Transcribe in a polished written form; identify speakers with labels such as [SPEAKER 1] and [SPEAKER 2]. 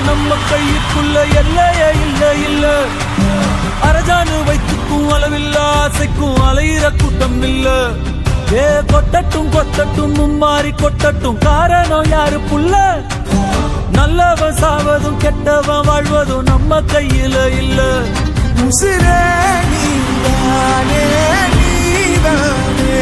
[SPEAKER 1] நம்ம கைக்குள்ள எல்லையே இல்ல இல்ல. அரஜானு வைத்துக்கும் அளவில்ல ஆசைக்கும் அலையிற கூட்டம் இல்ல. ஏ கொட்டட்டும் கொட்டட்டும் மும்மாறி கொட்டட்டும், காரணம் யாரு புள்ள? நல்லவன் சாவதும் கெட்டவன் வாழ்வதும் நம்ம கையில இல்ல.
[SPEAKER 2] உசிரே நீதானே நீதானே